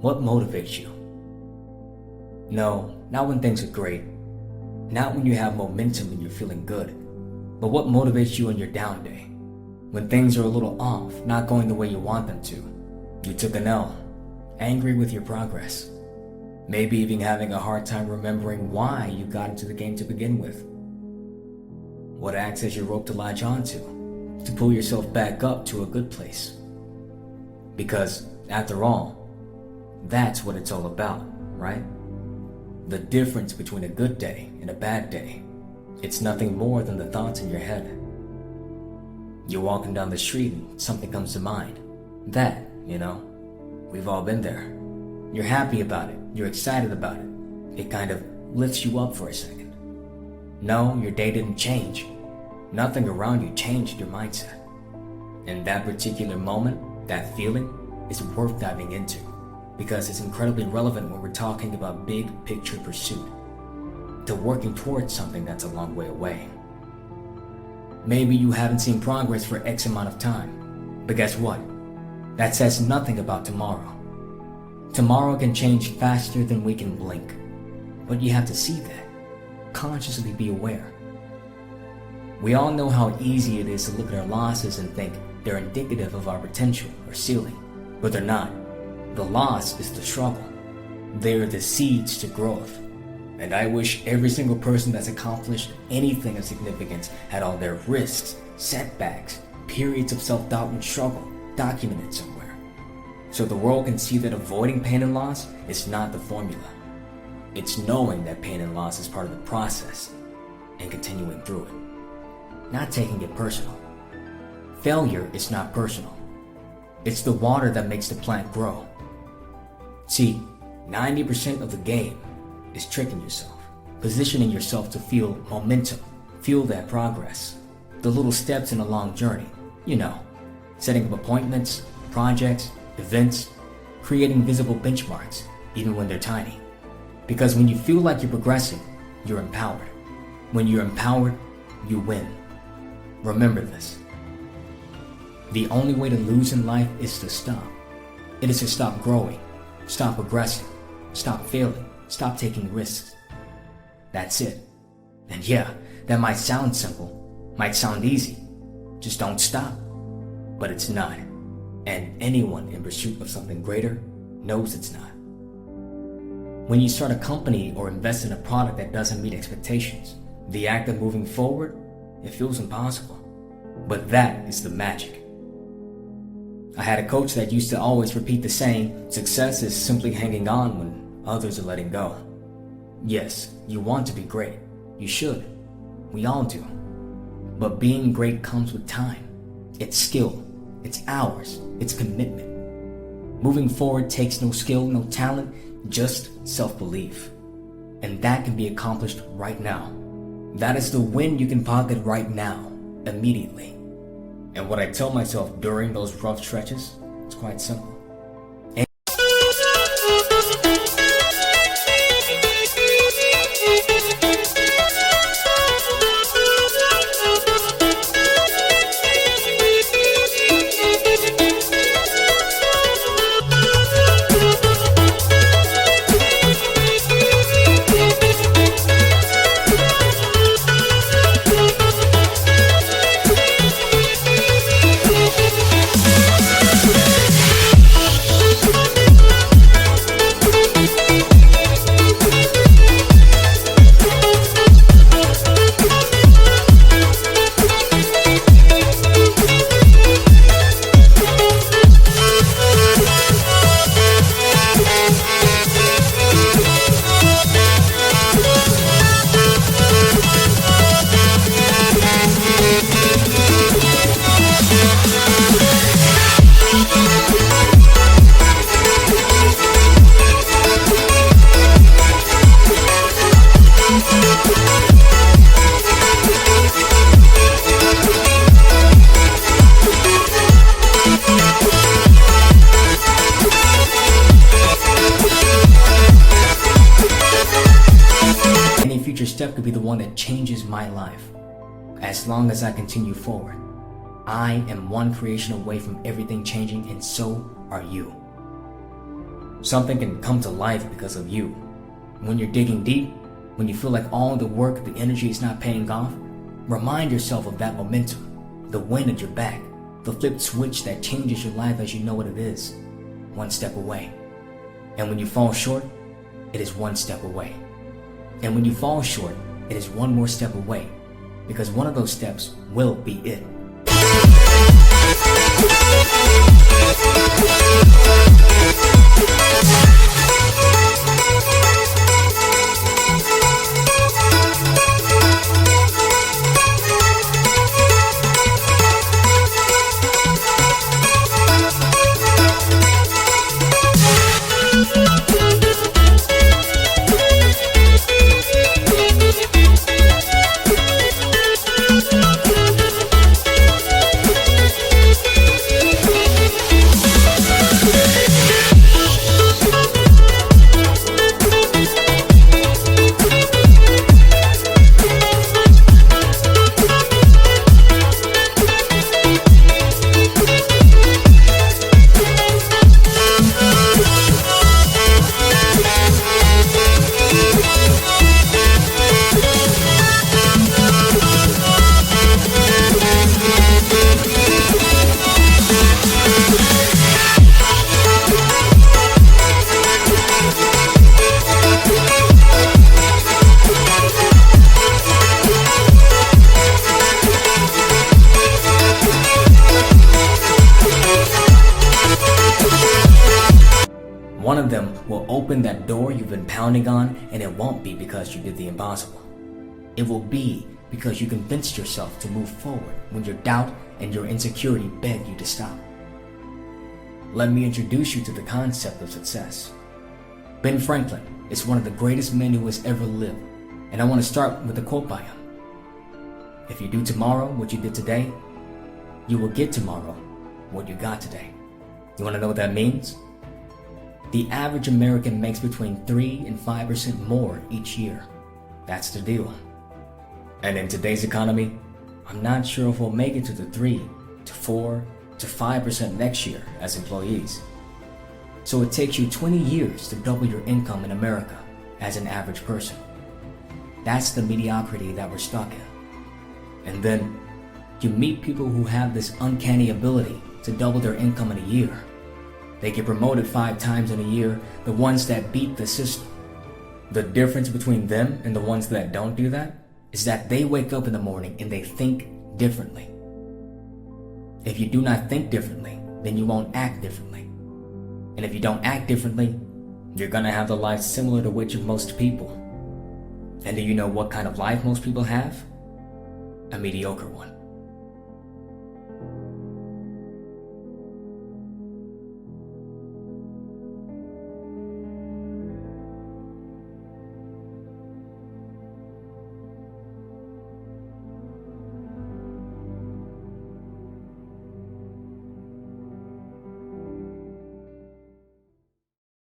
What motivates you? No, not when things are great. Not when you have momentum and you're feeling good. But what motivates you on your down day? When things are a little off, not going the way you want them to. You took an L, angry with your progress. Maybe even having a hard time remembering why you got into the game to begin with. What acts as your rope to latch onto, to pull yourself back up to a good place? Because, after all, that's what it's all about, right? The difference between a good day and a bad day, it's nothing more than the thoughts in your head. You're walking down the street and something comes to mind. That, we've all been there. You're happy about it, you're excited about it. It kind of lifts you up for a second. No, your day didn't change. Nothing around you changed your mindset. And that particular moment, that feeling, is worth diving into, because it's incredibly relevant when we're talking about big picture pursuit, to working towards something that's a long way away. Maybe you haven't seen progress for X amount of time, but guess what? That says nothing about tomorrow. Tomorrow can change faster than we can blink, but you have to see that, consciously be aware. We all know how easy it is to look at our losses and think they're indicative of our potential or ceiling, but they're not. The loss is the struggle. They're the seeds to growth. And I wish every single person that's accomplished anything of significance had all their risks, setbacks, periods of self-doubt and struggle documented somewhere, so the world can see that avoiding pain and loss is not the formula. It's knowing that pain and loss is part of the process and continuing through it, not taking it personal. Failure is not personal. It's the water that makes the plant grow. See, 90% of the game is tricking yourself, positioning yourself to feel momentum, feel that progress, the little steps in a long journey, setting up appointments, projects, events, creating visible benchmarks, even when they're tiny. Because when you feel like you're progressing, you're empowered. When you're empowered, you win. Remember this. The only way to lose in life is to stop. It is to stop growing, stop progressing, stop failing, stop taking risks. That's it. And yeah, that might sound simple, might sound easy. Just don't stop. But it's not. And anyone in pursuit of something greater knows it's not. When you start a company or invest in a product that doesn't meet expectations, the act of moving forward, it feels impossible. But that is the magic. I had a coach that used to always repeat the saying, success is simply hanging on when others are letting go. Yes, you want to be great. You should. We all do. But being great comes with time. It's skill. It's hours. It's commitment. Moving forward takes no skill, no talent, just self-belief. And that can be accomplished right now. That is the win you can pocket right now, immediately. And what I tell myself during those rough stretches, it's quite simple. Step could be the one that changes my life. As long as I continue forward, I am one creation away from everything changing, and so are you. Something can come to life because of you. When you're digging deep, when you feel like all the work, the energy is not paying off, remind yourself of that momentum, the wind at your back, the flipped switch that changes your life as you know what it is, one step away. And when you fall short, it is one step away. And when you fall short, it is one more step away, because one of those steps will be it. One of them will open that door you've been pounding on, and it won't be because you did the impossible. It will be because you convinced yourself to move forward when your doubt and your insecurity begged you to stop. Let me introduce you to the concept of success. Ben Franklin is one of the greatest men who has ever lived, and I want to start with a quote by him. If you do tomorrow what you did today, you will get tomorrow what you got today. You want to know what that means? The average American makes between 3 and 5% more each year. That's the deal. And in today's economy, I'm not sure if we'll make it to the 3 to 4 to 5% next year as employees. So it takes you 20 years to double your income in America as an average person. That's the mediocrity that we're stuck in. And then you meet people who have this uncanny ability to double their income in a year. They get promoted 5 times in a year, the ones that beat the system. The difference between them and the ones that don't do that is that they wake up in the morning and they think differently. If you do not think differently, then you won't act differently. And if you don't act differently, you're gonna have the life similar to which of most people. And do you know what kind of life most people have? A mediocre one.